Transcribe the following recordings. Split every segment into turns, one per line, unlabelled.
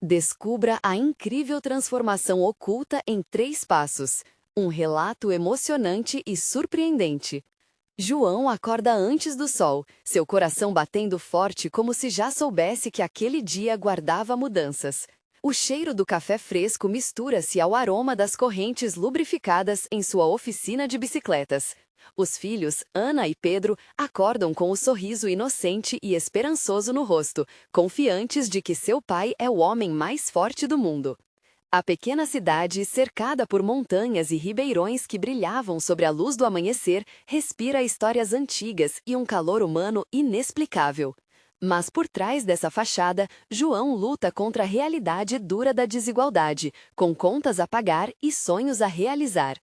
Descubra a incrível transformação oculta em 3 passos. Um relato emocionante e surpreendente. João acorda antes do sol, seu coração batendo forte como se já soubesse que aquele dia guardava mudanças. O cheiro do café fresco mistura-se ao aroma das correntes lubrificadas em sua oficina de bicicletas. Os filhos, Ana e Pedro, acordam com o sorriso inocente e esperançoso no rosto, confiantes de que seu pai é o homem mais forte do mundo. A pequena cidade, cercada por montanhas e ribeirões que brilhavam sobre a luz do amanhecer, respira histórias antigas e um calor humano inexplicável. Mas por trás dessa fachada, João luta contra a realidade dura da desigualdade, com contas a pagar e sonhos a realizar.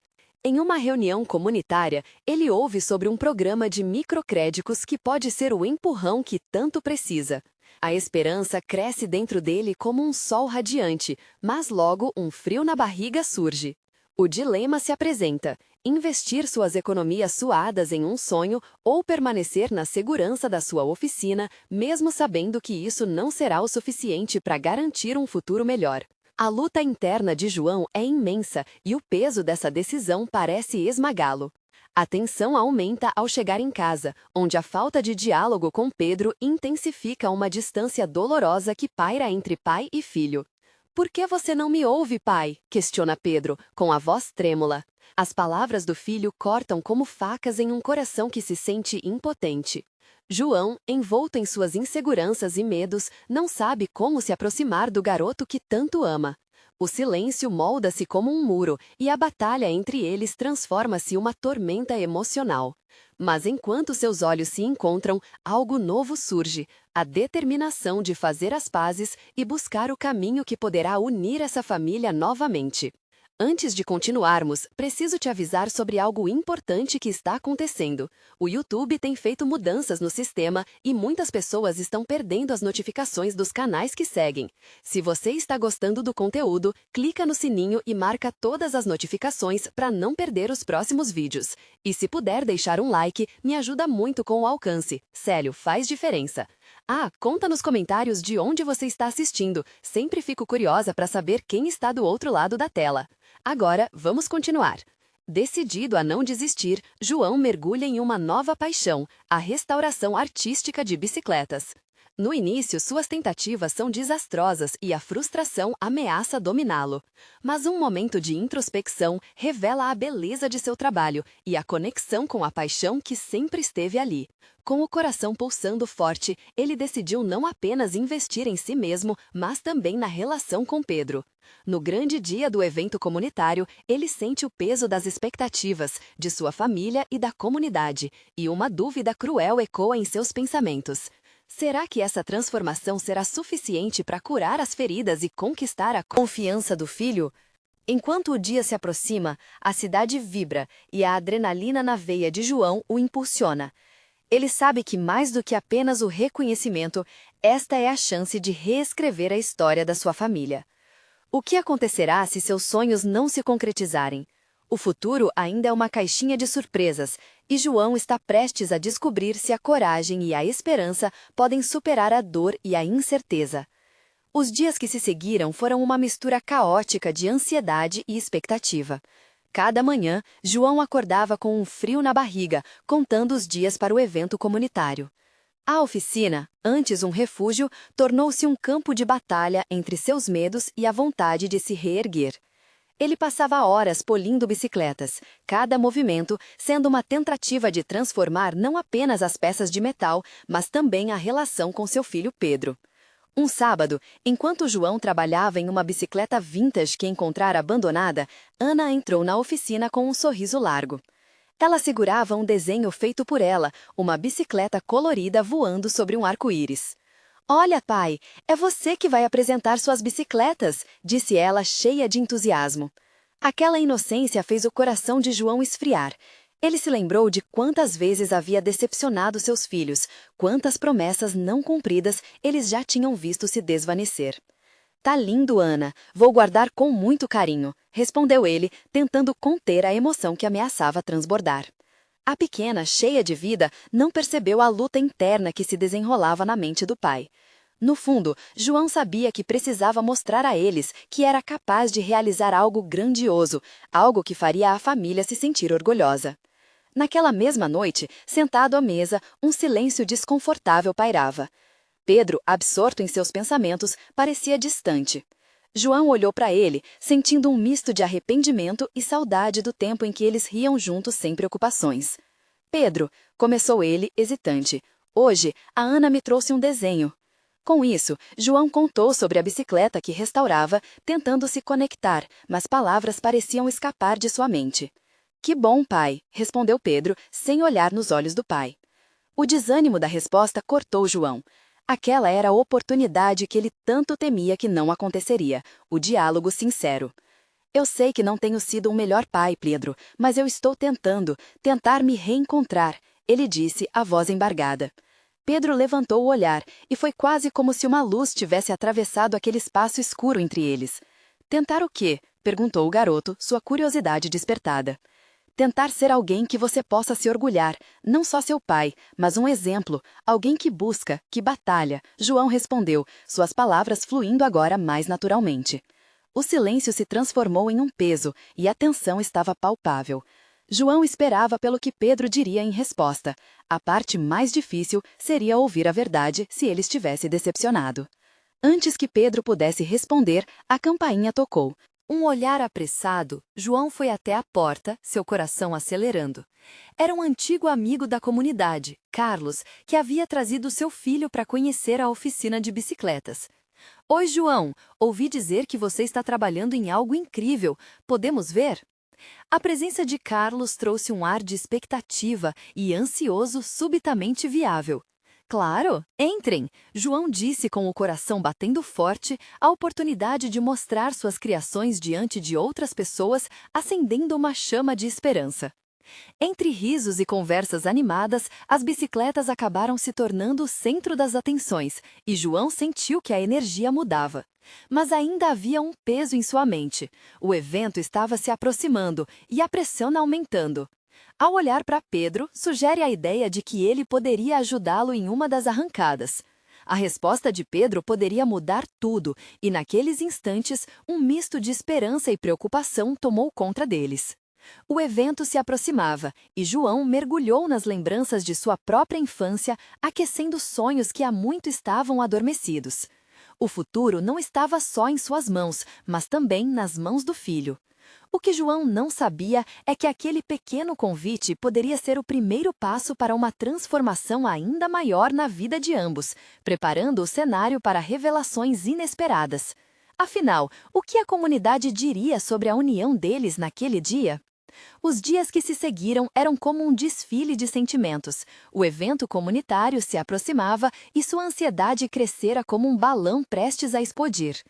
Em uma reunião comunitária, ele ouve sobre um programa de microcréditos que pode ser o empurrão que tanto precisa. A esperança cresce dentro dele como um sol radiante, mas logo um frio na barriga surge. O dilema se apresenta: investir suas economias suadas em um sonho ou permanecer na segurança da sua oficina, mesmo sabendo que isso não será o suficiente para garantir um futuro melhor. A luta interna de João é imensa e o peso dessa decisão parece esmagá-lo. A tensão aumenta ao chegar em casa, onde a falta de diálogo com Pedro intensifica uma distância dolorosa que paira entre pai e filho. "Por que você não me ouve, pai?" questiona Pedro, com a voz trêmula. As palavras do filho cortam como facas em um coração que se sente impotente. João, envolto em suas inseguranças e medos, não sabe como se aproximar do garoto que tanto ama. O silêncio molda-se como um muro e a batalha entre eles transforma-se em uma tormenta emocional. Mas enquanto seus olhos se encontram, algo novo surge: a determinação de fazer as pazes e buscar o caminho que poderá unir essa família novamente. Antes de continuarmos, preciso te avisar sobre algo importante que está acontecendo. O YouTube tem feito mudanças no sistema e muitas pessoas estão perdendo as notificações dos canais que seguem. Se você está gostando do conteúdo, clica no sininho e marca todas as notificações para não perder os próximos vídeos. E se puder deixar um like, me ajuda muito com o alcance. Sério, faz diferença. Conta nos comentários de onde você está assistindo. Sempre fico curiosa para saber quem está do outro lado da tela. Agora, vamos continuar. Decidido a não desistir, João mergulha em uma nova paixão: a restauração artística de bicicletas. No início, suas tentativas são desastrosas e a frustração ameaça dominá-lo. Mas um momento de introspecção revela a beleza de seu trabalho e a conexão com a paixão que sempre esteve ali. Com o coração pulsando forte, ele decidiu não apenas investir em si mesmo, mas também na relação com Pedro. No grande dia do evento comunitário, ele sente o peso das expectativas, de sua família e da comunidade, e uma dúvida cruel ecoa em seus pensamentos. Será que essa transformação será suficiente para curar as feridas e conquistar a confiança do filho? Enquanto o dia se aproxima, a cidade vibra e a adrenalina na veia de João o impulsiona. Ele sabe que mais do que apenas o reconhecimento, esta é a chance de reescrever a história da sua família. O que acontecerá se seus sonhos não se concretizarem? O futuro ainda é uma caixinha de surpresas, e João está prestes a descobrir se a coragem e a esperança podem superar a dor e a incerteza. Os dias que se seguiram foram uma mistura caótica de ansiedade e expectativa. Cada manhã, João acordava com um frio na barriga, contando os dias para o evento comunitário. A oficina, antes um refúgio, tornou-se um campo de batalha entre seus medos e a vontade de se reerguer. Ele passava horas polindo bicicletas, cada movimento sendo uma tentativa de transformar não apenas as peças de metal, mas também a relação com seu filho Pedro. Um sábado, enquanto João trabalhava em uma bicicleta vintage que encontrara abandonada, Ana entrou na oficina com um sorriso largo. Ela segurava um desenho feito por ela, uma bicicleta colorida voando sobre um arco-íris. "Olha, pai, é você que vai apresentar suas bicicletas", disse ela, cheia de entusiasmo. Aquela inocência fez o coração de João esfriar. Ele se lembrou de quantas vezes havia decepcionado seus filhos, quantas promessas não cumpridas eles já tinham visto se desvanecer. "Tá lindo, Ana. Vou guardar com muito carinho", respondeu ele, tentando conter a emoção que ameaçava transbordar. A pequena, cheia de vida, não percebeu a luta interna que se desenrolava na mente do pai. No fundo, João sabia que precisava mostrar a eles que era capaz de realizar algo grandioso, algo que faria a família se sentir orgulhosa. Naquela mesma noite, sentado à mesa, um silêncio desconfortável pairava. Pedro, absorto em seus pensamentos, parecia distante. João olhou para ele, sentindo um misto de arrependimento e saudade do tempo em que eles riam juntos sem preocupações. Pedro, começou ele, hesitante, hoje a Ana me trouxe um desenho. Com isso, João contou sobre a bicicleta que restaurava, tentando se conectar, mas palavras pareciam escapar de sua mente. Que bom, pai, respondeu Pedro, sem olhar nos olhos do pai. O desânimo da resposta cortou João. Aquela era a oportunidade que ele tanto temia que não aconteceria, o diálogo sincero. Eu sei que não tenho sido um melhor pai, Pedro, mas eu estou tentar me reencontrar, ele disse, a voz embargada. Pedro levantou o olhar, e foi quase como se uma luz tivesse atravessado aquele espaço escuro entre eles. Tentar o quê? Perguntou o garoto, sua curiosidade despertada. Tentar ser alguém que você possa se orgulhar, não só seu pai, mas um exemplo, alguém que busca, que batalha, João respondeu, suas palavras fluindo agora mais naturalmente. O silêncio se transformou em um peso, e a tensão estava palpável. João esperava pelo que Pedro diria em resposta. A parte mais difícil seria ouvir a verdade se ele estivesse decepcionado. Antes que Pedro pudesse responder, a campainha tocou. Um olhar apressado, João foi até a porta, seu coração acelerando. Era um antigo amigo da comunidade, Carlos, que havia trazido seu filho para conhecer a oficina de bicicletas. Oi, João, ouvi dizer que você está trabalhando em algo incrível. Podemos ver? A presença de Carlos trouxe um ar de expectativa e ansioso subitamente viável. Claro, entrem! João disse com o coração batendo forte, a oportunidade de mostrar suas criações diante de outras pessoas, acendendo uma chama de esperança. Entre risos e conversas animadas, as bicicletas acabaram se tornando o centro das atenções, e João sentiu que a energia mudava. Mas ainda havia um peso em sua mente. O evento estava se aproximando e a pressão aumentando. Ao olhar para Pedro, sugere a ideia de que ele poderia ajudá-lo em uma das arrancadas. A resposta de Pedro poderia mudar tudo, e naqueles instantes, um misto de esperança e preocupação tomou conta deles. O evento se aproximava, e João mergulhou nas lembranças de sua própria infância, aquecendo sonhos que há muito estavam adormecidos. O futuro não estava só em suas mãos, mas também nas mãos do filho. O que João não sabia é que aquele pequeno convite poderia ser o primeiro passo para uma transformação ainda maior na vida de ambos, preparando o cenário para revelações inesperadas. Afinal, o que a comunidade diria sobre a união deles naquele dia? Os dias que se seguiram eram como um desfile de sentimentos. O evento comunitário se aproximava e sua ansiedade crescera como um balão prestes a explodir.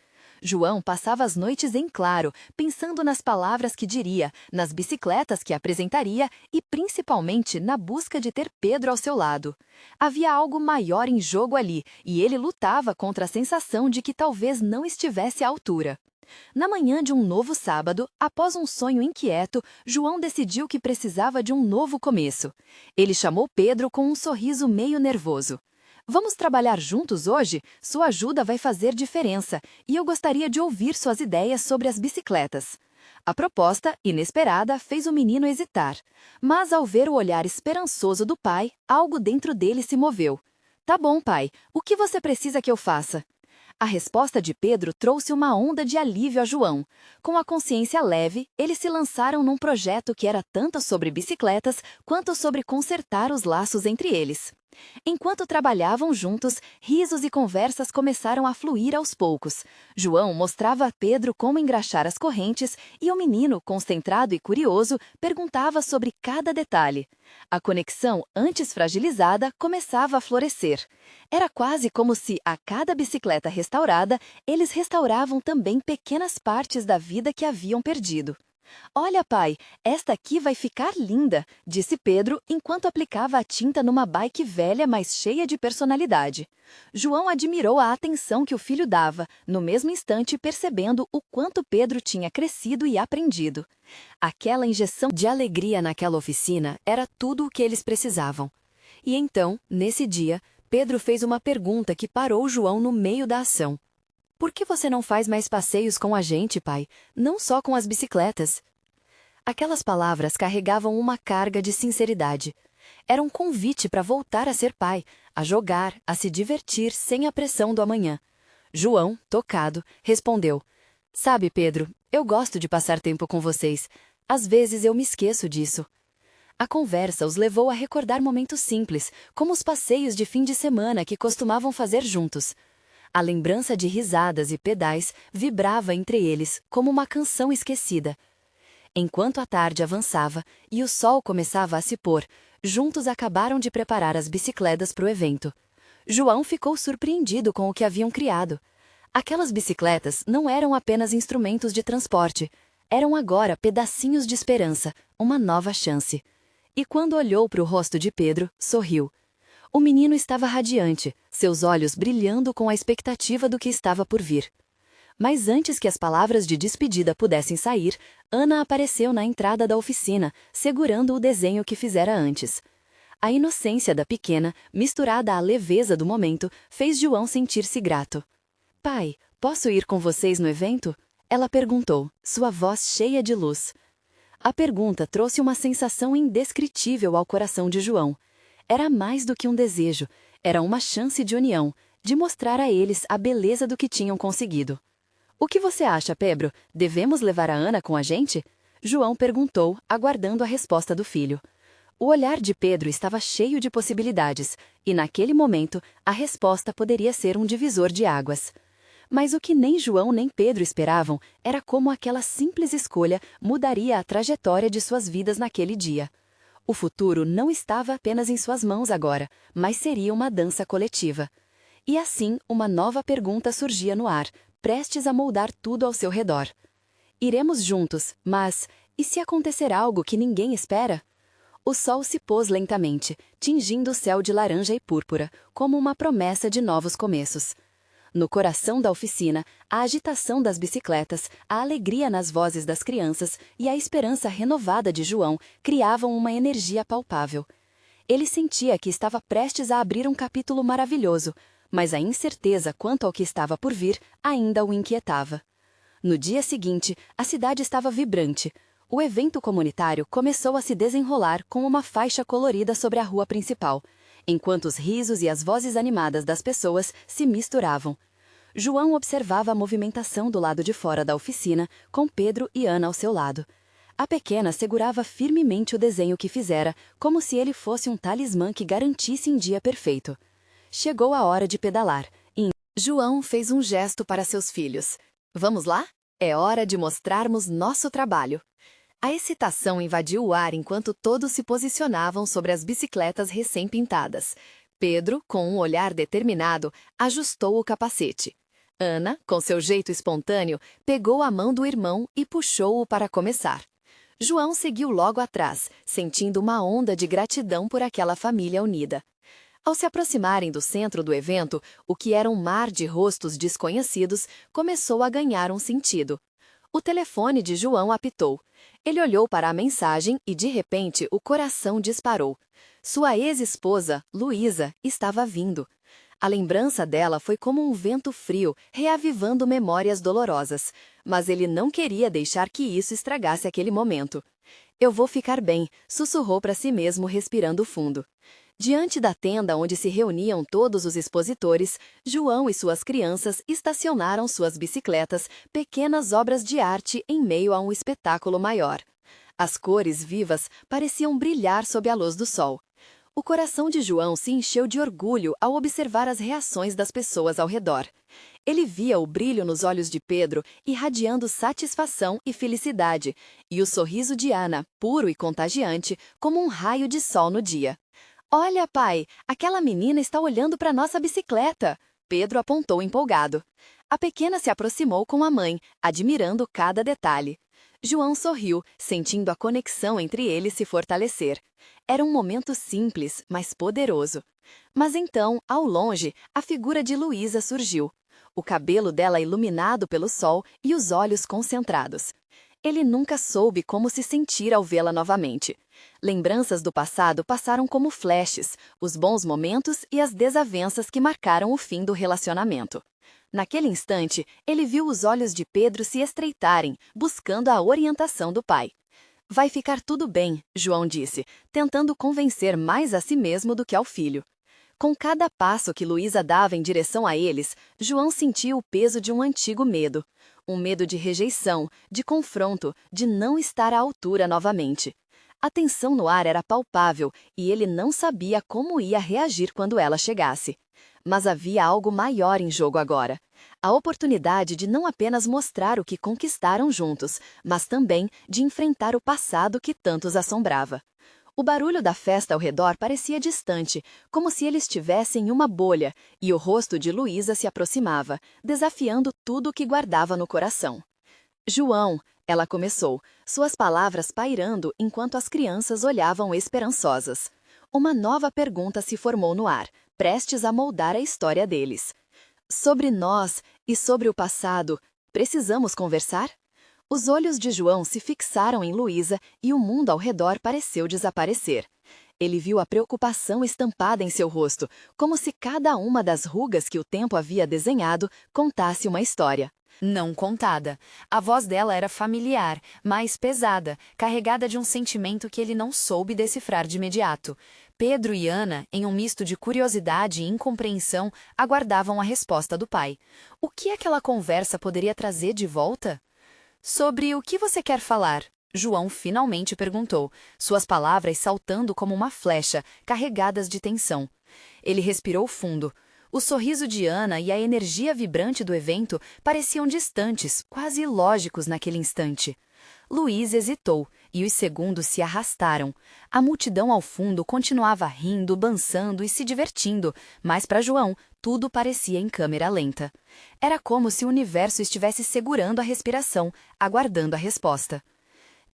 João passava as noites em claro, pensando nas palavras que diria, nas bicicletas que apresentaria e, principalmente, na busca de ter Pedro ao seu lado. Havia algo maior em jogo ali, e ele lutava contra a sensação de que talvez não estivesse à altura. Na manhã de um novo sábado, após um sonho inquieto, João decidiu que precisava de um novo começo. Ele chamou Pedro com um sorriso meio nervoso. Vamos trabalhar juntos hoje? Sua ajuda vai fazer diferença, e eu gostaria de ouvir suas ideias sobre as bicicletas. A proposta, inesperada, fez o menino hesitar. Mas ao ver o olhar esperançoso do pai, algo dentro dele se moveu. Tá bom, pai. O que você precisa que eu faça? A resposta de Pedro trouxe uma onda de alívio a João. Com a consciência leve, eles se lançaram num projeto que era tanto sobre bicicletas quanto sobre consertar os laços entre eles. Enquanto trabalhavam juntos, risos e conversas começaram a fluir aos poucos. João mostrava a Pedro como engraxar as correntes e o menino, concentrado e curioso, perguntava sobre cada detalhe. A conexão, antes fragilizada, começava a florescer. Era quase como se, a cada bicicleta restaurada, eles restauravam também pequenas partes da vida que haviam perdido. Olha, pai, esta aqui vai ficar linda, disse Pedro enquanto aplicava a tinta numa bike velha, mas cheia de personalidade. João admirou a atenção que o filho dava, no mesmo instante percebendo o quanto Pedro tinha crescido e aprendido. Aquela injeção de alegria naquela oficina era tudo o que eles precisavam. E então, nesse dia, Pedro fez uma pergunta que parou João no meio da ação. Por que você não faz mais passeios com a gente, pai? Não só com as bicicletas. Aquelas palavras carregavam uma carga de sinceridade. Era um convite para voltar a ser pai, a jogar, a se divertir sem a pressão do amanhã. João, tocado, respondeu: Sabe, Pedro, eu gosto de passar tempo com vocês. Às vezes eu me esqueço disso. A conversa os levou a recordar momentos simples, como os passeios de fim de semana que costumavam fazer juntos. A lembrança de risadas e pedais vibrava entre eles como uma canção esquecida. Enquanto a tarde avançava e o sol começava a se pôr, juntos acabaram de preparar as bicicletas para o evento. João ficou surpreendido com o que haviam criado. Aquelas bicicletas não eram apenas instrumentos de transporte, eram agora pedacinhos de esperança, uma nova chance. E quando olhou para o rosto de Pedro, sorriu. O menino estava radiante, seus olhos brilhando com a expectativa do que estava por vir. Mas antes que as palavras de despedida pudessem sair, Ana apareceu na entrada da oficina, segurando o desenho que fizera antes. A inocência da pequena, misturada à leveza do momento, fez João sentir-se grato. Pai, posso ir com vocês no evento? Ela perguntou, sua voz cheia de luz. A pergunta trouxe uma sensação indescritível ao coração de João. Era mais do que um desejo, era uma chance de união, de mostrar a eles a beleza do que tinham conseguido. O que você acha, Pedro? Devemos levar a Ana com a gente? João perguntou, aguardando a resposta do filho. O olhar de Pedro estava cheio de possibilidades, e naquele momento a resposta poderia ser um divisor de águas. Mas o que nem João nem Pedro esperavam era como aquela simples escolha mudaria a trajetória de suas vidas naquele dia. O futuro não estava apenas em suas mãos agora, mas seria uma dança coletiva. E assim, uma nova pergunta surgia no ar, prestes a moldar tudo ao seu redor. Iremos juntos, mas e se acontecer algo que ninguém espera? O sol se pôs lentamente, tingindo o céu de laranja e púrpura, como uma promessa de novos começos. No coração da oficina, a agitação das bicicletas, a alegria nas vozes das crianças e a esperança renovada de João criavam uma energia palpável. Ele sentia que estava prestes a abrir um capítulo maravilhoso, mas a incerteza quanto ao que estava por vir ainda o inquietava. No dia seguinte, a cidade estava vibrante. O evento comunitário começou a se desenrolar com uma faixa colorida sobre a rua principal, enquanto os risos e as vozes animadas das pessoas se misturavam. João observava a movimentação do lado de fora da oficina, com Pedro e Ana ao seu lado. A pequena segurava firmemente o desenho que fizera, como se ele fosse um talismã que garantisse um dia perfeito. Chegou a hora de pedalar, e João fez um gesto para seus filhos. Vamos lá? É hora de mostrarmos nosso trabalho. A excitação invadiu o ar enquanto todos se posicionavam sobre as bicicletas recém-pintadas. Pedro, com um olhar determinado, ajustou o capacete. Ana, com seu jeito espontâneo, pegou a mão do irmão e puxou-o para começar. João seguiu logo atrás, sentindo uma onda de gratidão por aquela família unida. Ao se aproximarem do centro do evento, o que era um mar de rostos desconhecidos começou a ganhar um sentido. O telefone de João apitou. Ele olhou para a mensagem e, de repente, o coração disparou. Sua ex-esposa, Luísa, estava vindo. A lembrança dela foi como um vento frio, reavivando memórias dolorosas. Mas ele não queria deixar que isso estragasse aquele momento. Eu vou ficar bem, sussurrou para si mesmo, respirando fundo. Diante da tenda onde se reuniam todos os expositores, João e suas crianças estacionaram suas bicicletas, pequenas obras de arte em meio a um espetáculo maior. As cores vivas pareciam brilhar sob a luz do sol. O coração de João se encheu de orgulho ao observar as reações das pessoas ao redor. Ele via o brilho nos olhos de Pedro, irradiando satisfação e felicidade, e o sorriso de Ana, puro e contagiante, como um raio de sol no dia. Olha, pai, aquela menina está olhando para nossa bicicleta. Pedro apontou empolgado. A pequena se aproximou com a mãe, admirando cada detalhe. João sorriu, sentindo a conexão entre eles se fortalecer. Era um momento simples, mas poderoso. Mas então, ao longe, a figura de Luísa surgiu. O cabelo dela iluminado pelo sol e os olhos concentrados. Ele nunca soube como se sentir ao vê-la novamente. Lembranças do passado passaram como flashes, os bons momentos e as desavenças que marcaram o fim do relacionamento. Naquele instante, ele viu os olhos de Pedro se estreitarem, buscando a orientação do pai. Vai ficar tudo bem, João disse, tentando convencer mais a si mesmo do que ao filho. Com cada passo que Luísa dava em direção a eles, João sentia o peso de um antigo medo. Um medo de rejeição, de confronto, de não estar à altura novamente. A tensão no ar era palpável e ele não sabia como ia reagir quando ela chegasse. Mas havia algo maior em jogo agora. A oportunidade de não apenas mostrar o que conquistaram juntos, mas também de enfrentar o passado que tanto os assombrava. O barulho da festa ao redor parecia distante, como se eles estivessem em uma bolha, e o rosto de Luísa se aproximava, desafiando tudo o que guardava no coração. João, ela começou, suas palavras pairando enquanto as crianças olhavam esperançosas. Uma nova pergunta se formou no ar, prestes a moldar a história deles. Sobre nós e sobre o passado, precisamos conversar? Os olhos de João se fixaram em Luísa e o mundo ao redor pareceu desaparecer. Ele viu a preocupação estampada em seu rosto, como se cada uma das rugas que o tempo havia desenhado contasse uma história. Não contada. A voz dela era familiar, mais pesada, carregada de um sentimento que ele não soube decifrar de imediato. Pedro e Ana, em um misto de curiosidade e incompreensão, aguardavam a resposta do pai. O que aquela conversa poderia trazer de volta? Sobre o que você quer falar? João finalmente perguntou, suas palavras saltando como uma flecha, carregadas de tensão. Ele respirou fundo. O sorriso de Ana e a energia vibrante do evento pareciam distantes, quase ilógicos naquele instante. Luiz hesitou, e os segundos se arrastaram. A multidão ao fundo continuava rindo, dançando e se divertindo, mas para João, tudo parecia em câmera lenta. Era como se o universo estivesse segurando a respiração, aguardando a resposta.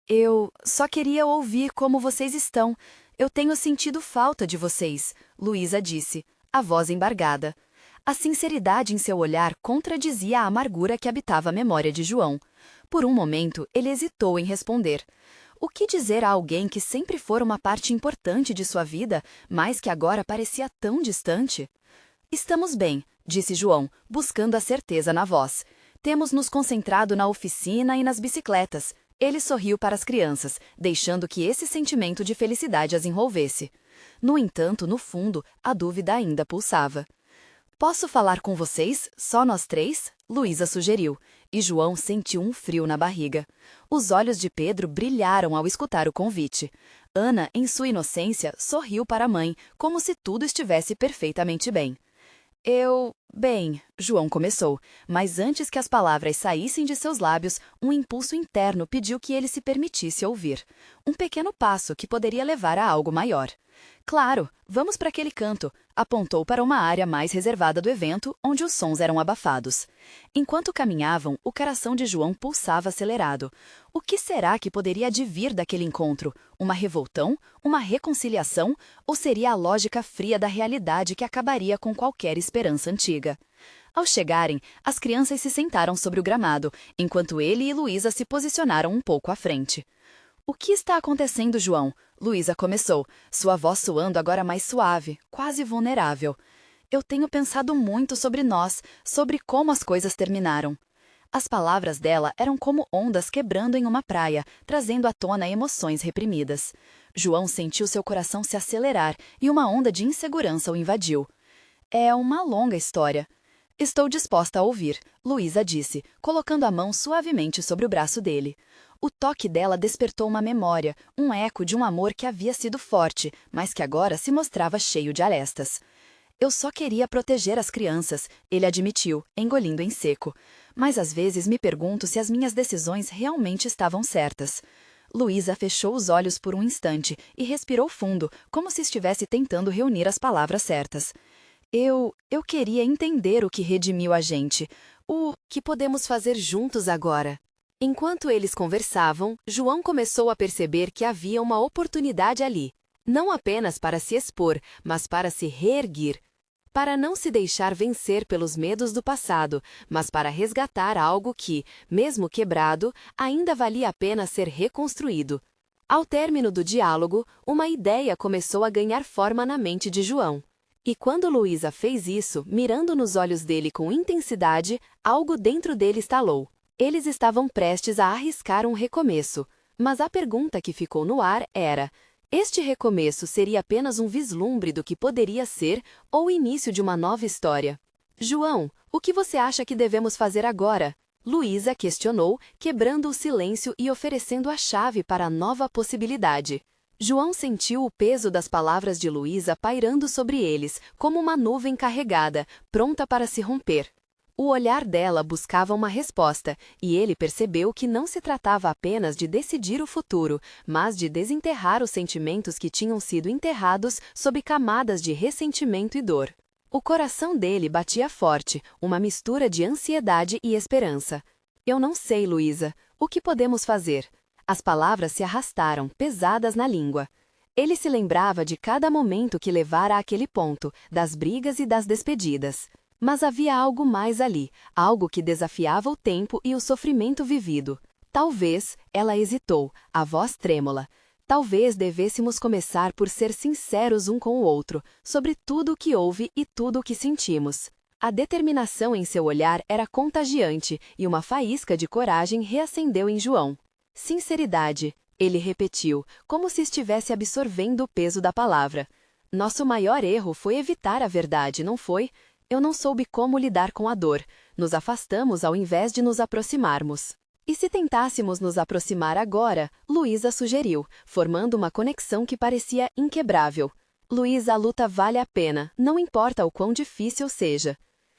Eu só queria ouvir como vocês estão. Eu tenho sentido falta de vocês, Luísa disse, a voz embargada. A sinceridade em seu olhar contradizia a amargura que habitava a memória de João. Por um momento, ele hesitou em responder. O que dizer a alguém que sempre fora uma parte importante de sua vida, mas que agora parecia tão distante? Estamos bem, disse João, buscando a certeza na voz. Temos nos concentrado na oficina e nas bicicletas. Ele sorriu para as crianças, deixando que esse sentimento de felicidade as envolvesse. No entanto, no fundo, a dúvida ainda pulsava. Posso falar com vocês, só nós três? Luísa sugeriu, e João sentiu um frio na barriga. Os olhos de Pedro brilharam ao escutar o convite. Ana, em sua inocência, sorriu para a mãe, como se tudo estivesse perfeitamente bem. Bem, João começou, mas antes que as palavras saíssem de seus lábios, um impulso interno pediu que ele se permitisse ouvir. Um pequeno passo que poderia levar a algo maior. Claro, vamos para aquele canto, apontou para uma área mais reservada do evento, onde os sons eram abafados. Enquanto caminhavam, o coração de João pulsava acelerado. O que será que poderia advir daquele encontro? Uma revoltão? Uma reconciliação? Ou seria a lógica fria da realidade que acabaria com qualquer esperança antiga? Ao chegarem, as crianças se sentaram sobre o gramado, enquanto ele e Luísa se posicionaram um pouco à frente. O que está acontecendo, João? Luísa começou, sua voz soando agora mais suave, quase vulnerável. Eu tenho pensado muito sobre nós, sobre como as coisas terminaram. As palavras dela eram como ondas quebrando em uma praia, trazendo à tona emoções reprimidas. João sentiu seu coração se acelerar e uma onda de insegurança o invadiu. É uma longa história. Estou disposta a ouvir, Luísa disse, colocando a mão suavemente sobre o braço dele. O toque dela despertou uma memória, um eco de um amor que havia sido forte, mas que agora se mostrava cheio de arestas. Eu só queria proteger as crianças, ele admitiu, engolindo em seco. Mas às vezes me pergunto se as minhas decisões realmente estavam certas. Luísa fechou os olhos por um instante e respirou fundo, como se estivesse tentando reunir as palavras certas. Eu queria entender o que redimiu a gente. O que podemos fazer juntos agora? Enquanto eles conversavam, João começou a perceber que havia uma oportunidade ali. Não apenas para se expor, mas para se reerguer. para não se deixar vencer pelos medos do passado, mas para resgatar algo que, mesmo quebrado, ainda valia a pena ser reconstruído. Ao término do diálogo, uma ideia começou a ganhar forma na mente de João. E quando Luísa fez isso, mirando nos olhos dele com intensidade, algo dentro dele estalou. Eles estavam prestes a arriscar um recomeço, mas a pergunta que ficou no ar era: este recomeço seria apenas um vislumbre do que poderia ser ou o início de uma nova história? João, o que você acha que devemos fazer agora? Luísa questionou, quebrando o silêncio e oferecendo a chave para a nova possibilidade. João sentiu o peso das palavras de Luísa pairando sobre eles, como uma nuvem carregada, pronta para se romper. O olhar dela buscava uma resposta, e ele percebeu que não se tratava apenas de decidir o futuro, mas de desenterrar os sentimentos que tinham sido enterrados sob camadas de ressentimento e dor. O coração dele batia forte, uma mistura de ansiedade e esperança. Eu não sei, Luísa, o que podemos fazer? As palavras se arrastaram, pesadas na língua. Ele se lembrava de cada momento que levara àquele ponto, das brigas e das despedidas. Mas havia algo mais ali, algo que desafiava o tempo e o sofrimento vivido. Talvez, ela hesitou, a voz trêmula. Talvez devêssemos começar por ser sinceros um com o outro, sobre tudo o que houve e tudo o que sentimos. A determinação em seu olhar era contagiante e uma faísca de coragem reacendeu em João. Sinceridade, ele repetiu, como se estivesse absorvendo o peso da palavra. Nosso maior erro foi evitar a verdade, não foi? Eu não soube como lidar com a dor. Nos afastamos ao invés de nos aproximarmos. E se tentássemos nos aproximar agora? Luísa sugeriu, formando uma conexão que parecia inquebrável. Luísa, a luta vale a pena, não importa o quão difícil seja.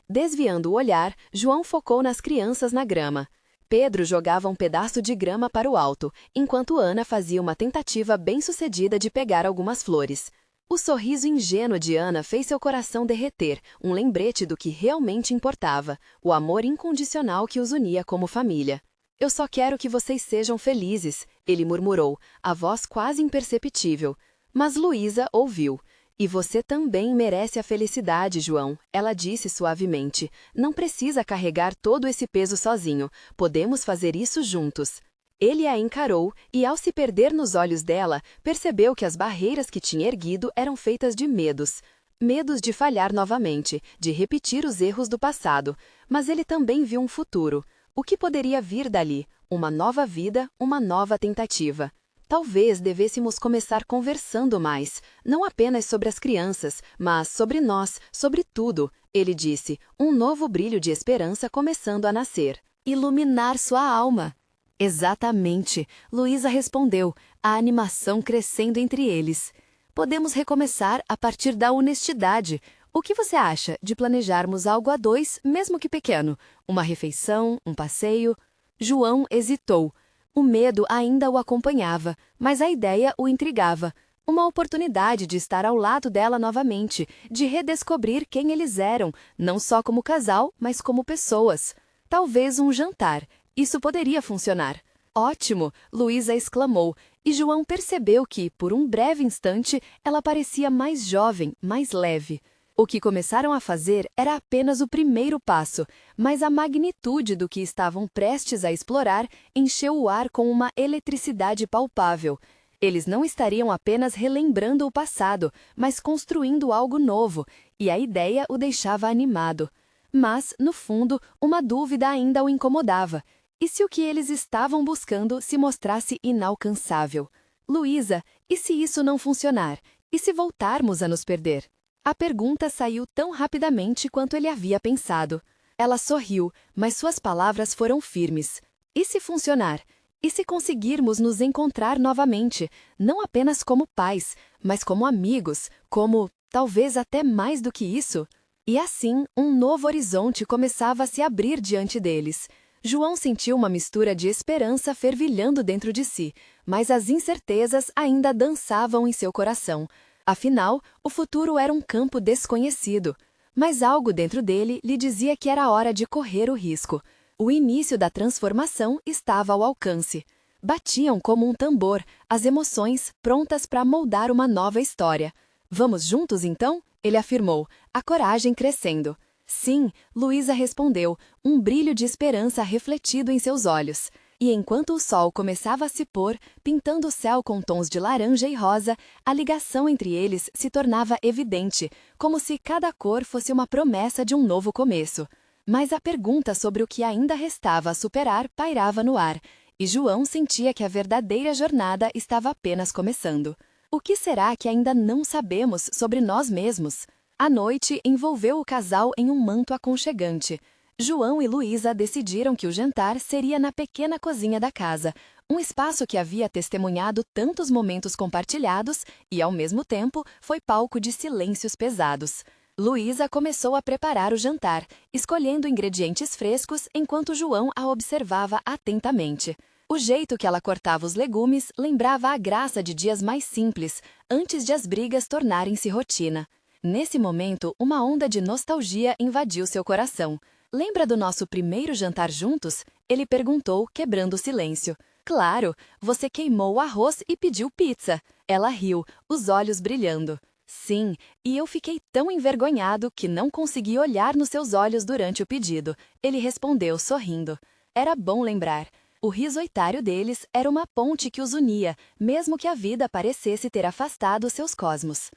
Desviando o olhar, João focou nas crianças na grama. Pedro jogava um pedaço de grama para o alto, enquanto Ana fazia uma tentativa bem-sucedida de pegar algumas flores. O sorriso ingênuo de Ana fez seu coração derreter, um lembrete do que realmente importava, o amor incondicional que os unia como família. Eu só quero que vocês sejam felizes, ele murmurou, a voz quase imperceptível. Mas Luísa ouviu. E você também merece a felicidade, João, ela disse suavemente. Não precisa carregar todo esse peso sozinho, podemos fazer isso juntos. Ele a encarou e, ao se perder nos olhos dela, percebeu que as barreiras que tinha erguido eram feitas de medos. Medos de falhar novamente, de repetir os erros do passado. Mas ele também viu um futuro. O que poderia vir dali? Uma nova vida, uma nova tentativa. Talvez devêssemos começar conversando mais, não apenas sobre as crianças, mas sobre nós, sobre tudo, ele disse, um novo brilho de esperança começando a nascer. Iluminar sua alma. Exatamente, Luísa respondeu, a animação crescendo entre eles. Podemos recomeçar a partir da honestidade. O que você acha de planejarmos algo a dois, mesmo que pequeno? Uma refeição, um passeio? João hesitou. O medo ainda o acompanhava, mas a ideia o intrigava. Uma oportunidade de estar ao lado dela novamente, de redescobrir quem eles eram, não só como casal, mas como pessoas. Talvez um jantar. Isso poderia funcionar. Ótimo! Luísa exclamou, e João percebeu que, por um breve instante, ela parecia mais jovem, mais leve. O que começaram a fazer era apenas o primeiro passo, mas a magnitude do que estavam prestes a explorar encheu o ar com uma eletricidade palpável. Eles não estariam apenas relembrando o passado, mas construindo algo novo, e a ideia o deixava animado. Mas, no fundo, uma dúvida ainda o incomodava. E se o que eles estavam buscando se mostrasse inalcançável? Luísa, e se isso não funcionar? E se voltarmos a nos perder? A pergunta saiu tão rapidamente quanto ele havia pensado. Ela sorriu, mas suas palavras foram firmes. E se funcionar? E se conseguirmos nos encontrar novamente, não apenas como pais, mas como amigos, como, talvez até mais do que isso? E assim, um novo horizonte começava a se abrir diante deles. João sentiu uma mistura de esperança fervilhando dentro de si, mas as incertezas ainda dançavam em seu coração. Afinal, o futuro era um campo desconhecido. Mas algo dentro dele lhe dizia que era hora de correr o risco. O início da transformação estava ao alcance. Batiam como um tambor, as emoções prontas para moldar uma nova história. Vamos juntos, então? Ele afirmou, a coragem crescendo. Sim, Luísa respondeu, um brilho de esperança refletido em seus olhos. E enquanto o sol começava a se pôr, pintando o céu com tons de laranja e rosa, a ligação entre eles se tornava evidente, como se cada cor fosse uma promessa de um novo começo. Mas a pergunta sobre o que ainda restava a superar pairava no ar, e João sentia que a verdadeira jornada estava apenas começando. O que será que ainda não sabemos sobre nós mesmos? A noite envolveu o casal em um manto aconchegante. João e Luísa decidiram que o jantar seria na pequena cozinha da casa, um espaço que havia testemunhado tantos momentos compartilhados e, ao mesmo tempo, foi palco de silêncios pesados. Luísa começou a preparar o jantar, escolhendo ingredientes frescos enquanto João a observava atentamente. O jeito que ela cortava os legumes lembrava a graça de dias mais simples, antes de as brigas tornarem-se rotina. Nesse momento, uma onda de nostalgia invadiu seu coração. Lembra do nosso primeiro jantar juntos? Ele perguntou, quebrando o silêncio. Claro, você queimou o arroz e pediu pizza. Ela riu, os olhos brilhando. Sim, e eu fiquei tão envergonhado que não consegui olhar nos seus olhos durante o pedido. Ele respondeu, sorrindo. Era bom lembrar. O risoitário deles era uma ponte que os unia, mesmo que a vida parecesse ter afastado seus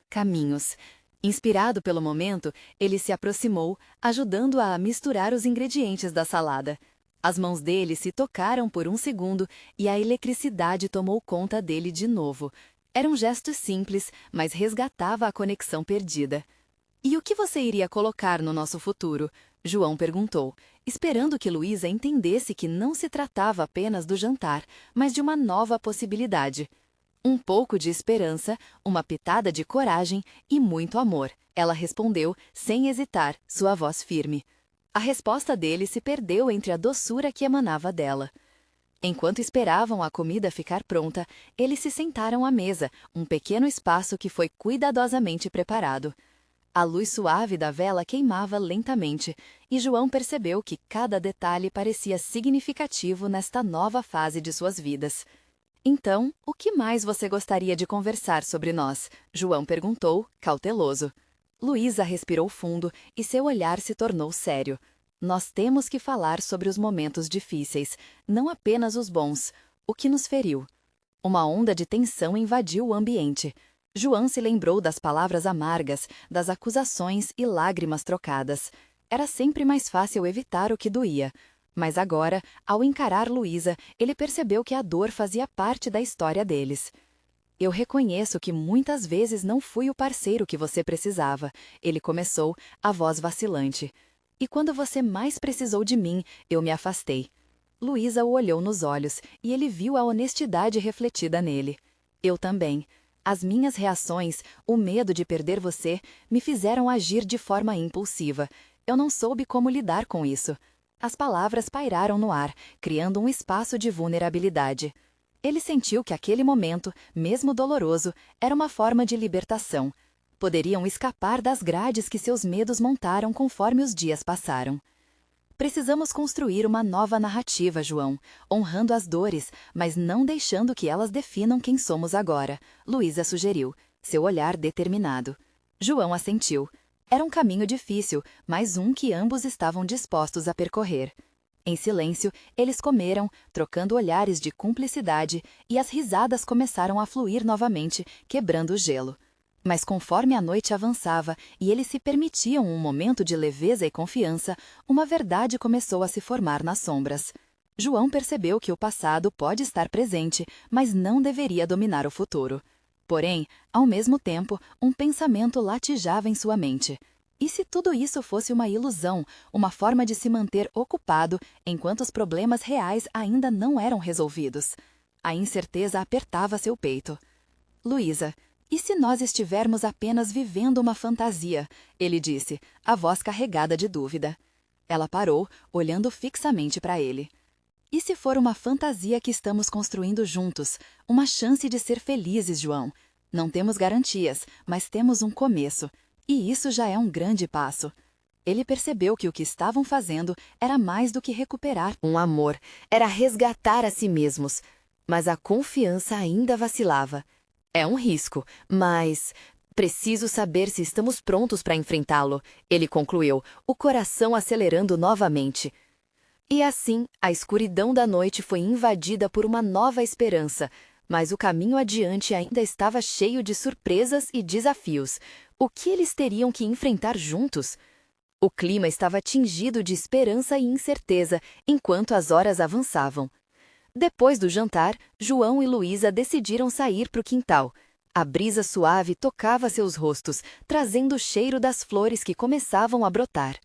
caminhos. Inspirado pelo momento, ele se aproximou, ajudando-a a misturar os ingredientes da salada. As mãos dele se tocaram por um segundo e a eletricidade tomou conta dele de novo. Era um gesto simples, mas resgatava a conexão perdida. E o que você iria colocar no nosso futuro? João perguntou, esperando que Luísa entendesse que não se tratava apenas do jantar, mas de uma nova possibilidade. Um pouco de esperança, uma pitada de coragem e muito amor. Ela respondeu, sem hesitar, sua voz firme. A resposta dele se perdeu entre a doçura que emanava dela. Enquanto esperavam a comida ficar pronta, eles se sentaram à mesa, um pequeno espaço que foi cuidadosamente preparado. A luz suave da vela queimava lentamente, e João percebeu que cada detalhe parecia significativo nesta nova fase de suas vidas. Então, o que mais você gostaria de conversar sobre nós? João perguntou, cauteloso. Luísa respirou fundo e seu olhar se tornou sério. Nós temos que falar sobre os momentos difíceis, não apenas os bons, o que nos feriu. Uma onda de tensão invadiu o ambiente. João se lembrou das palavras amargas, das acusações e lágrimas trocadas. Era sempre mais fácil evitar o que doía. Mas agora, ao encarar Luísa, ele percebeu que a dor fazia parte da história deles. Eu reconheço que muitas vezes não fui o parceiro que você precisava, ele começou, a voz vacilante. E quando você mais precisou de mim, eu me afastei. Luísa o olhou nos olhos e ele viu a honestidade refletida nele. Eu também. As minhas reações, o medo de perder você, me fizeram agir de forma impulsiva. Eu não soube como lidar com isso. As palavras pairaram no ar, criando um espaço de vulnerabilidade. Ele sentiu que aquele momento, mesmo doloroso, era uma forma de libertação. Poderiam escapar das grades que seus medos montaram conforme os dias passaram. Precisamos construir uma nova narrativa, João, honrando as dores, mas não deixando que elas definam quem somos agora, Luísa sugeriu, seu olhar determinado. João assentiu. Era um caminho difícil, mas um que ambos estavam dispostos a percorrer. Em silêncio, eles comeram, trocando olhares de cumplicidade, e as risadas começaram a fluir novamente, quebrando o gelo. Mas conforme a noite avançava e eles se permitiam um momento de leveza e confiança, uma verdade começou a se formar nas sombras. João percebeu que o passado pode estar presente, mas não deveria dominar o futuro. Porém, ao mesmo tempo, um pensamento latejava em sua mente. E se tudo isso fosse uma ilusão, uma forma de se manter ocupado enquanto os problemas reais ainda não eram resolvidos? A incerteza apertava seu peito. Luísa, e se nós estivermos apenas vivendo uma fantasia? Ele disse, a voz carregada de dúvida. Ela parou, olhando fixamente para ele. E se for uma fantasia que estamos construindo juntos? Uma chance de ser felizes, João. Não temos garantias, mas temos um começo. E isso já é um grande passo. Ele percebeu que o que estavam fazendo era mais do que recuperar um amor. Era resgatar a si mesmos. Mas a confiança ainda vacilava. É um risco, mas Preciso saber se estamos prontos para enfrentá-lo, ele concluiu, o coração acelerando novamente. E assim, a escuridão da noite foi invadida por uma nova esperança, mas o caminho adiante ainda estava cheio de surpresas e desafios. O que eles teriam que enfrentar juntos? O clima estava tingido de esperança e incerteza enquanto as horas avançavam. Depois do jantar, João e Luísa decidiram sair para o quintal. A brisa suave tocava seus rostos, trazendo o cheiro das flores que começavam a brotar.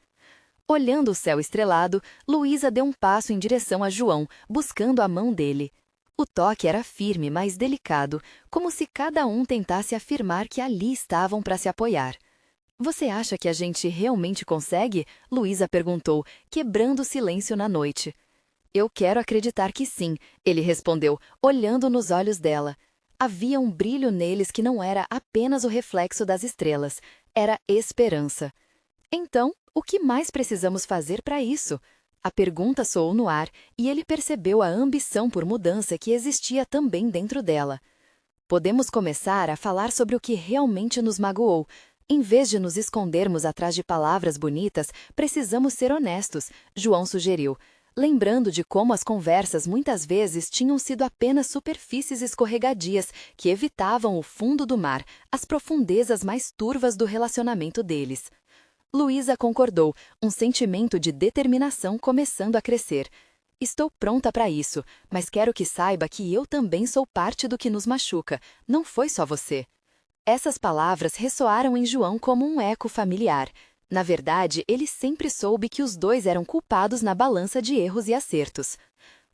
Olhando o céu estrelado, Luísa deu um passo em direção a João, buscando a mão dele. O toque era firme, mas delicado, como se cada um tentasse afirmar que ali estavam para se apoiar. Você acha que a gente realmente consegue? Luísa perguntou, quebrando o silêncio na noite. Eu quero acreditar que sim, ele respondeu, olhando nos olhos dela. Havia um brilho neles que não era apenas o reflexo das estrelas, era esperança. Então, o que mais precisamos fazer para isso? A pergunta soou no ar e ele percebeu a ambição por mudança que existia também dentro dela. Podemos começar a falar sobre o que realmente nos magoou. Em vez de nos escondermos atrás de palavras bonitas, precisamos ser honestos, João sugeriu, lembrando de como as conversas muitas vezes tinham sido apenas superfícies escorregadias que evitavam o fundo do mar, as profundezas mais turvas do relacionamento deles. Luísa concordou, um sentimento de determinação começando a crescer. Estou pronta para isso, mas quero que saiba que eu também sou parte do que nos machuca, não foi só você. Essas palavras ressoaram em João como um eco familiar. Na verdade, ele sempre soube que os dois eram culpados na balança de erros e acertos.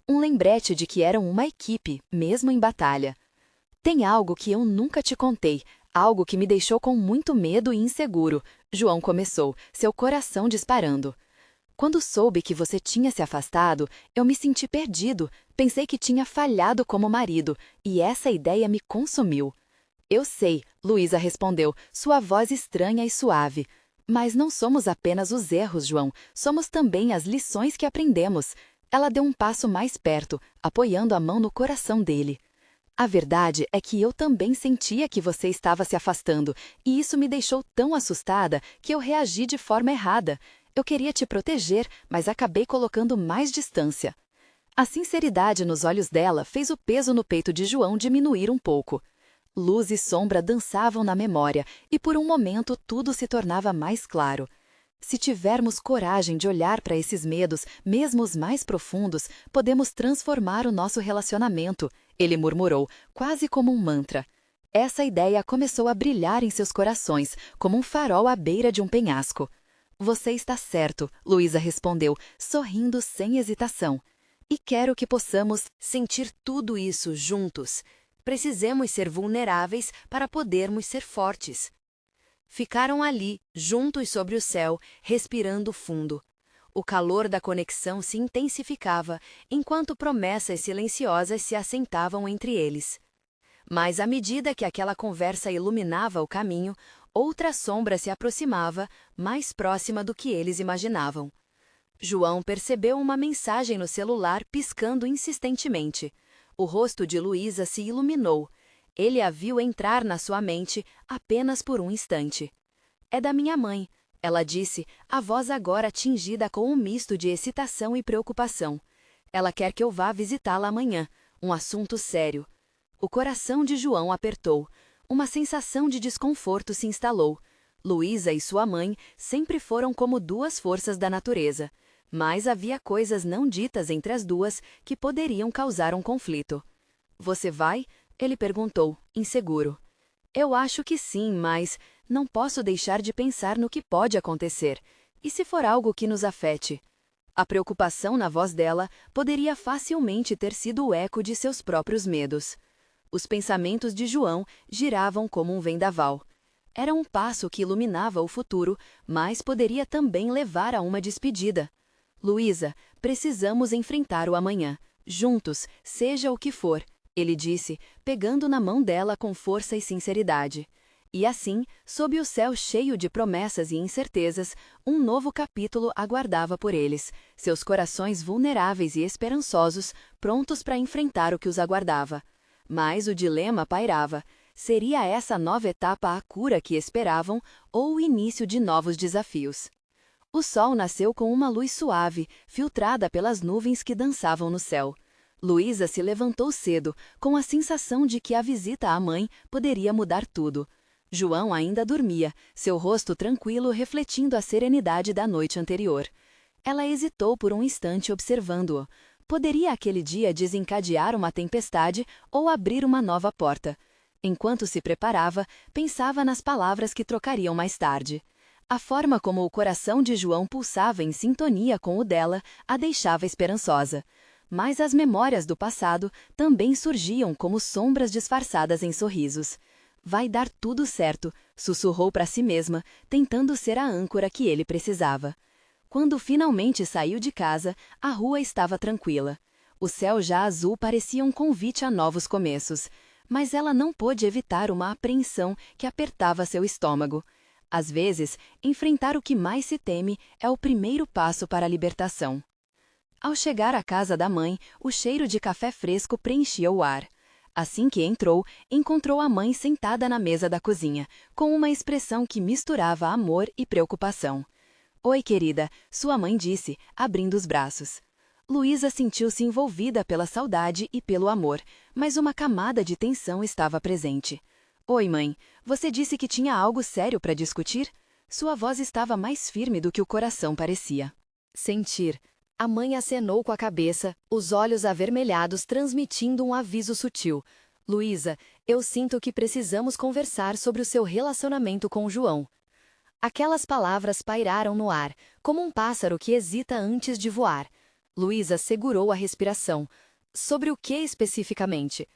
Um lembrete de que eram uma equipe, mesmo em batalha. Tem algo que eu nunca te contei, algo que me deixou com muito medo e inseguro, João começou, seu coração disparando. Quando soube que você tinha se afastado, eu me senti perdido, pensei que tinha falhado como marido, e essa ideia me consumiu. Eu sei, Luísa respondeu, sua voz estranha e suave. Mas não somos apenas os erros, João, somos também as lições que aprendemos. Ela deu um passo mais perto, apoiando a mão no coração dele. A verdade é que eu também sentia que você estava se afastando, e isso me deixou tão assustada que eu reagi de forma errada. Eu queria te proteger, mas acabei colocando mais distância. A sinceridade nos olhos dela fez o peso no peito de João diminuir um pouco. Luz e sombra dançavam na memória, e por um momento tudo se tornava mais claro. Se tivermos coragem de olhar para esses medos, mesmo os mais profundos, podemos transformar o nosso relacionamento, ele murmurou, quase como um mantra. Essa ideia começou a brilhar em seus corações, como um farol à beira de um penhasco. Você está certo, Luísa respondeu, sorrindo sem hesitação. E quero que possamos sentir tudo isso juntos. Precisamos ser vulneráveis para podermos ser fortes. Ficaram ali, juntos sobre o céu, respirando fundo. O calor da conexão se intensificava, enquanto promessas silenciosas se assentavam entre eles. Mas à medida que aquela conversa iluminava o caminho, outra sombra se aproximava, mais próxima do que eles imaginavam. João percebeu uma mensagem no celular piscando insistentemente. O rosto de Luísa se iluminou. Ele a viu entrar na sua mente apenas por um instante. É da minha mãe, ela disse, a voz agora tingida com um misto de excitação e preocupação. Ela quer que eu vá visitá-la amanhã, um assunto sério. O coração de João apertou. Uma sensação de desconforto se instalou. Luísa e sua mãe sempre foram como duas forças da natureza. Mas havia coisas não ditas entre as duas que poderiam causar um conflito. Você vai? Ele perguntou, inseguro. Eu acho que sim, mas não posso deixar de pensar no que pode acontecer. E se for algo que nos afete? A preocupação na voz dela poderia facilmente ter sido o eco de seus próprios medos. Os pensamentos de João giravam como um vendaval. Era um passo que iluminava o futuro, mas poderia também levar a uma despedida. Luísa, precisamos enfrentar o amanhã, juntos, seja o que for, ele disse, pegando na mão dela com força e sinceridade. E assim, sob o céu cheio de promessas e incertezas, um novo capítulo aguardava por eles, seus corações vulneráveis e esperançosos, prontos para enfrentar o que os aguardava. Mas o dilema pairava. Seria essa nova etapa a cura que esperavam ou o início de novos desafios? O sol nasceu com uma luz suave, filtrada pelas nuvens que dançavam no céu. Luísa se levantou cedo, com a sensação de que a visita à mãe poderia mudar tudo. João ainda dormia, seu rosto tranquilo refletindo a serenidade da noite anterior. Ela hesitou por um instante observando-o. Poderia aquele dia desencadear uma tempestade ou abrir uma nova porta. Enquanto se preparava, pensava nas palavras que trocariam mais tarde. A forma como o coração de João pulsava em sintonia com o dela a deixava esperançosa. Mas as memórias do passado também surgiam como sombras disfarçadas em sorrisos. Vai dar tudo certo, sussurrou para si mesma, tentando ser a âncora que ele precisava. Quando finalmente saiu de casa, a rua estava tranquila. O céu já azul parecia um convite a novos começos, mas ela não pôde evitar uma apreensão que apertava seu estômago. Às vezes, enfrentar o que mais se teme é o primeiro passo para a libertação. Ao chegar à casa da mãe, o cheiro de café fresco preenchia o ar. Assim que entrou, encontrou a mãe sentada na mesa da cozinha, com uma expressão que misturava amor e preocupação. "Oi, querida", sua mãe disse, abrindo os braços. Luísa sentiu-se envolvida pela saudade e pelo amor, mas uma camada de tensão estava presente. "Oi, mãe, você disse que tinha algo sério para discutir?" Sua voz estava mais firme do que o coração parecia. Sentir. A mãe acenou com a cabeça, os olhos avermelhados transmitindo um aviso sutil. "Luísa, eu sinto que precisamos conversar sobre o seu relacionamento com o João." Aquelas palavras pairaram no ar, como um pássaro que hesita antes de voar. Luísa segurou a respiração. "Sobre o que especificamente?"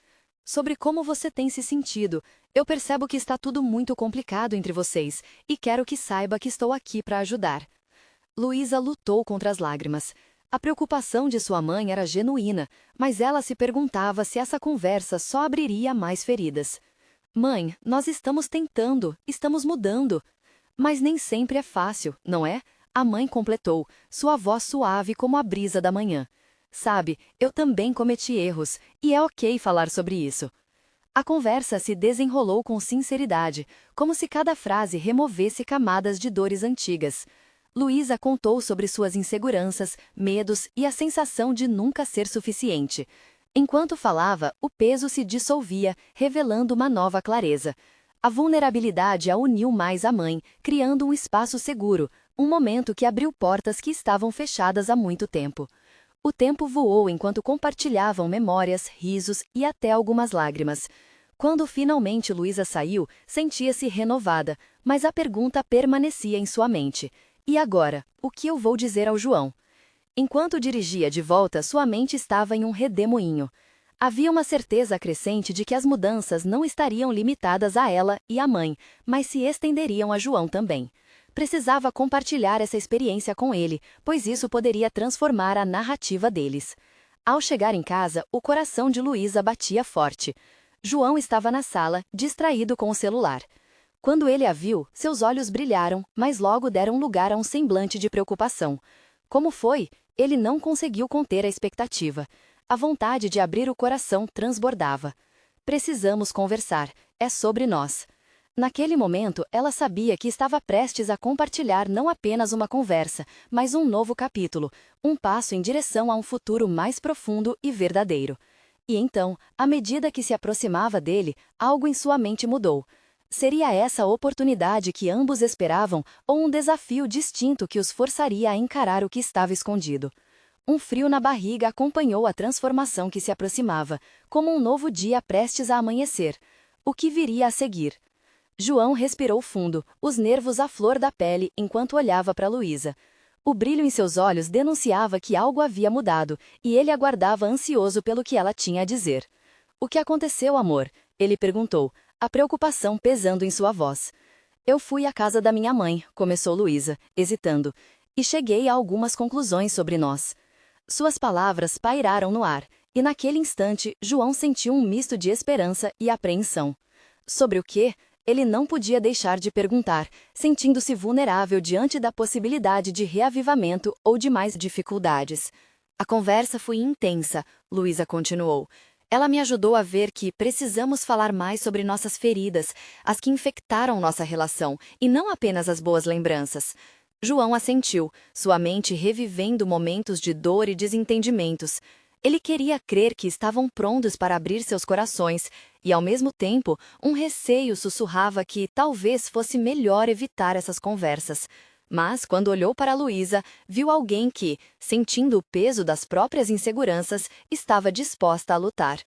"Sobre como você tem se sentido. Eu percebo que está tudo muito complicado entre vocês, e quero que saiba que estou aqui para ajudar." Luísa lutou contra as lágrimas. A preocupação de sua mãe era genuína, mas ela se perguntava se essa conversa só abriria mais feridas. "Mãe, nós estamos tentando, estamos mudando." "Mas nem sempre é fácil, não é?" A mãe completou, sua voz suave como a brisa da manhã. "Sabe, eu também cometi erros, e é ok falar sobre isso." A conversa se desenrolou com sinceridade, como se cada frase removesse camadas de dores antigas. Luísa contou sobre suas inseguranças, medos e a sensação de nunca ser suficiente. Enquanto falava, o peso se dissolvia, revelando uma nova clareza. A vulnerabilidade a uniu mais à mãe, criando um espaço seguro, um momento que abriu portas que estavam fechadas há muito tempo. O tempo voou enquanto compartilhavam memórias, risos e até algumas lágrimas. Quando finalmente Luísa saiu, sentia-se renovada, mas a pergunta permanecia em sua mente. "E agora, o que eu vou dizer ao João?" Enquanto dirigia de volta, sua mente estava em um redemoinho. Havia uma certeza crescente de que as mudanças não estariam limitadas a ela e à mãe, mas se estenderiam a João também. Precisava compartilhar essa experiência com ele, pois isso poderia transformar a narrativa deles. Ao chegar em casa, o coração de Luísa batia forte. João estava na sala, distraído com o celular. Quando ele a viu, seus olhos brilharam, mas logo deram lugar a um semblante de preocupação. Como foi? Ele não conseguiu conter a expectativa. A vontade de abrir o coração transbordava. "Precisamos conversar. É sobre nós." Naquele momento, ela sabia que estava prestes a compartilhar não apenas uma conversa, mas um novo capítulo, um passo em direção a um futuro mais profundo e verdadeiro. E então, à medida que se aproximava dele, algo em sua mente mudou. Seria essa a oportunidade que ambos esperavam ou um desafio distinto que os forçaria a encarar o que estava escondido? Um frio na barriga acompanhou a transformação que se aproximava, como um novo dia prestes a amanhecer. O que viria a seguir? João respirou fundo, os nervos à flor da pele enquanto olhava para Luísa. O brilho em seus olhos denunciava que algo havia mudado, e ele aguardava ansioso pelo que ela tinha a dizer. "O que aconteceu, amor?" ele perguntou, a preocupação pesando em sua voz. "Eu fui à casa da minha mãe", começou Luísa, hesitando, "e cheguei a algumas conclusões sobre nós." Suas palavras pairaram no ar, e naquele instante João sentiu um misto de esperança e apreensão. Sobre o quê? Ele não podia deixar de perguntar, sentindo-se vulnerável diante da possibilidade de reavivamento ou de mais dificuldades. "A conversa foi intensa", Luísa continuou. Ela me ajudou a ver que precisamos falar mais sobre nossas feridas, as que infectaram nossa relação, e não apenas as boas lembranças. João assentiu, sua mente revivendo momentos de dor e desentendimentos. Ele queria crer que estavam prontos para abrir seus corações, e ao mesmo tempo, um receio sussurrava que talvez fosse melhor evitar essas conversas. Mas, quando olhou para Luísa, viu alguém que, sentindo o peso das próprias inseguranças, estava disposta a lutar.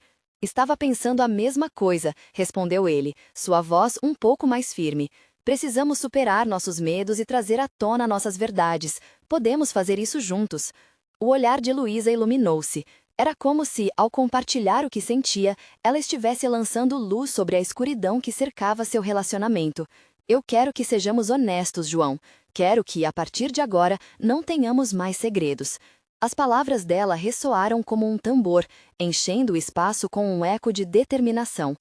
Estava pensando a mesma coisa, respondeu ele, sua voz um pouco mais firme. Precisamos superar nossos medos e trazer à tona nossas verdades. Podemos fazer isso juntos. O olhar de Luísa iluminou-se. Era como se, ao compartilhar o que sentia, ela estivesse lançando luz sobre a escuridão que cercava seu relacionamento. Eu quero que sejamos honestos, João. Quero que, a partir de agora, não tenhamos mais segredos. As palavras dela ressoaram como um tambor, enchendo o espaço com um eco de determinação.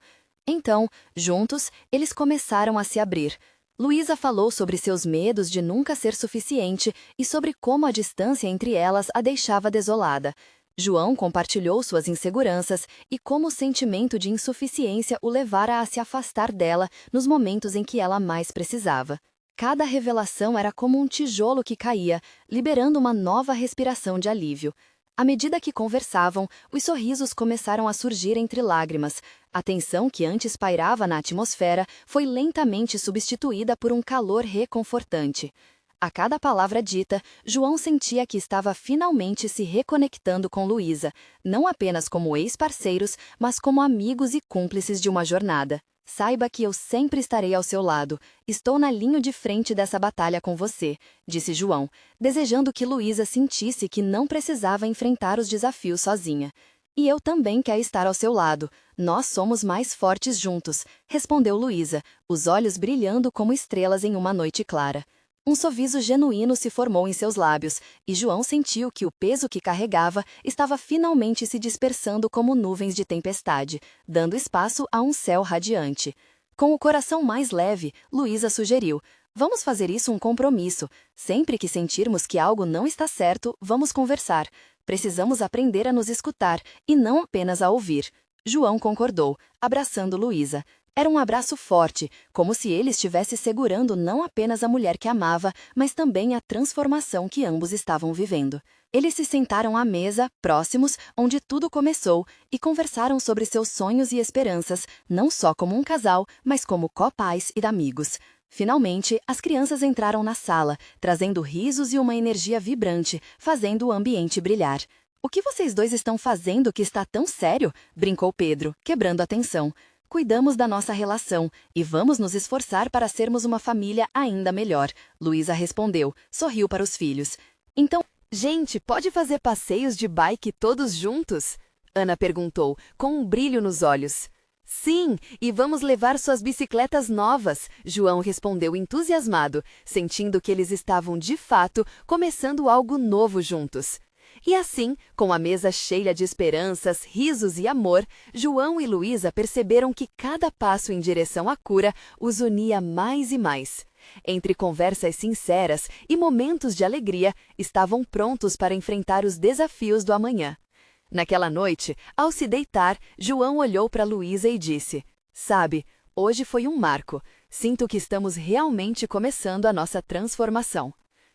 Então, juntos, eles começaram a se abrir. Luísa falou sobre seus medos de nunca ser suficiente e sobre como a distância entre elas a deixava desolada. João compartilhou suas inseguranças e como o sentimento de insuficiência o levara a se afastar dela nos momentos em que ela mais precisava. Cada revelação era como um tijolo que caía, liberando uma nova respiração de alívio. À medida que conversavam, os sorrisos começaram a surgir entre lágrimas. A tensão que antes pairava na atmosfera foi lentamente substituída por um calor reconfortante. A cada palavra dita, João sentia que estava finalmente se reconectando com Luísa, não apenas como ex-parceiros, mas como amigos e cúmplices de uma jornada. Saiba que eu sempre estarei ao seu lado. Estou na linha de frente dessa batalha com você, disse João, desejando que Luísa sentisse que não precisava enfrentar os desafios sozinha. E eu também quero estar ao seu lado. Nós somos mais fortes juntos, respondeu Luísa, os olhos brilhando como estrelas em uma noite clara. Um sorriso genuíno se formou em seus lábios, e João sentiu que o peso que carregava estava finalmente se dispersando como nuvens de tempestade, dando espaço a um céu radiante. Com o coração mais leve, Luísa sugeriu: vamos fazer isso um compromisso. Sempre que sentirmos que algo não está certo, vamos conversar. Precisamos aprender a nos escutar, e não apenas a ouvir. João concordou, abraçando Luísa. Era um abraço forte, como se ele estivesse segurando não apenas a mulher que amava, mas também a transformação que ambos estavam vivendo. Eles se sentaram à mesa, próximos, onde tudo começou, e conversaram sobre seus sonhos e esperanças, não só como um casal, mas como co-pais e amigos. Finalmente, as crianças entraram na sala, trazendo risos e uma energia vibrante, fazendo o ambiente brilhar. "O que vocês dois estão fazendo que está tão sério?" brincou Pedro, quebrando a tensão. "Cuidamos da nossa relação e vamos nos esforçar para sermos uma família ainda melhor", Luísa respondeu, sorriu para os filhos. "Então, gente, pode fazer passeios de bike todos juntos?" Ana perguntou, com um brilho nos olhos. "Sim, e vamos levar suas bicicletas novas", João respondeu entusiasmado, sentindo que eles estavam, de fato, começando algo novo juntos. E assim, com a mesa cheia de esperanças, risos e amor, João e Luísa perceberam que cada passo em direção à cura os unia mais e mais. Entre conversas sinceras e momentos de alegria, estavam prontos para enfrentar os desafios do amanhã. Naquela noite, ao se deitar, João olhou para Luísa e disse: "Sabe, hoje foi um marco. Sinto que estamos realmente começando a nossa transformação."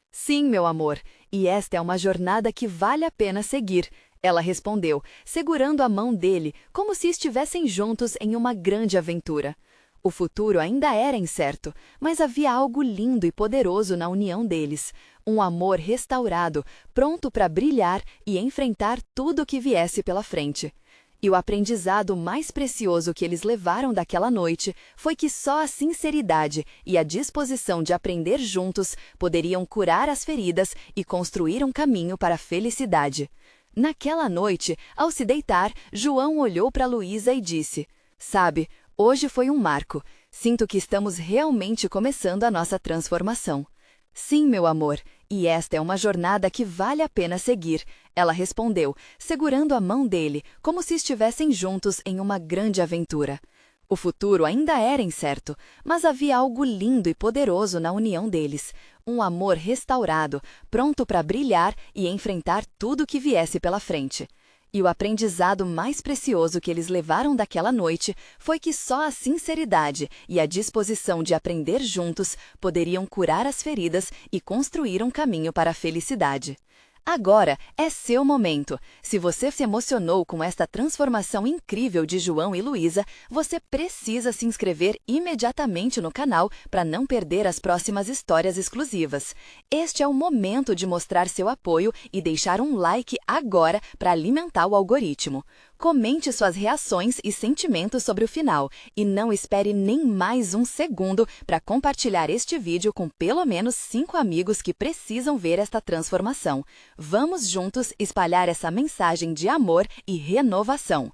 "Sim, meu amor, e esta é uma jornada que vale a pena seguir", ela respondeu, segurando a mão dele, como se estivessem juntos em uma grande aventura. O futuro ainda era incerto, mas havia algo lindo e poderoso na união deles, um amor restaurado, pronto para brilhar e enfrentar tudo o que viesse pela frente. E o aprendizado mais precioso que eles levaram daquela noite foi que só a sinceridade e a disposição de aprender juntos poderiam curar as feridas e construir um caminho para a felicidade. Naquela noite, ao se deitar, João olhou para Luísa e disse: "Sabe, hoje foi um marco. Sinto que estamos realmente começando a nossa transformação." "Sim, meu amor, e esta é uma jornada que vale a pena seguir", ela respondeu, segurando a mão dele, como se estivessem juntos em uma grande aventura. O futuro ainda era incerto, mas havia algo lindo e poderoso na união deles, um amor restaurado, pronto para brilhar e enfrentar tudo o que viesse pela frente. E o aprendizado mais precioso que eles levaram daquela noite foi que só a sinceridade e a disposição de aprender juntos poderiam curar as feridas e construir um caminho para a felicidade. Agora é seu momento. Se você se emocionou com esta transformação incrível de João e Luísa, você precisa se inscrever imediatamente no canal para não perder as próximas histórias exclusivas. Este é o momento de mostrar seu apoio e deixar um like agora para alimentar o algoritmo. Comente suas reações e sentimentos sobre o final e não espere nem mais um segundo para compartilhar este vídeo com pelo menos 5 amigos que precisam ver esta transformação. Vamos juntos espalhar essa mensagem de amor e renovação.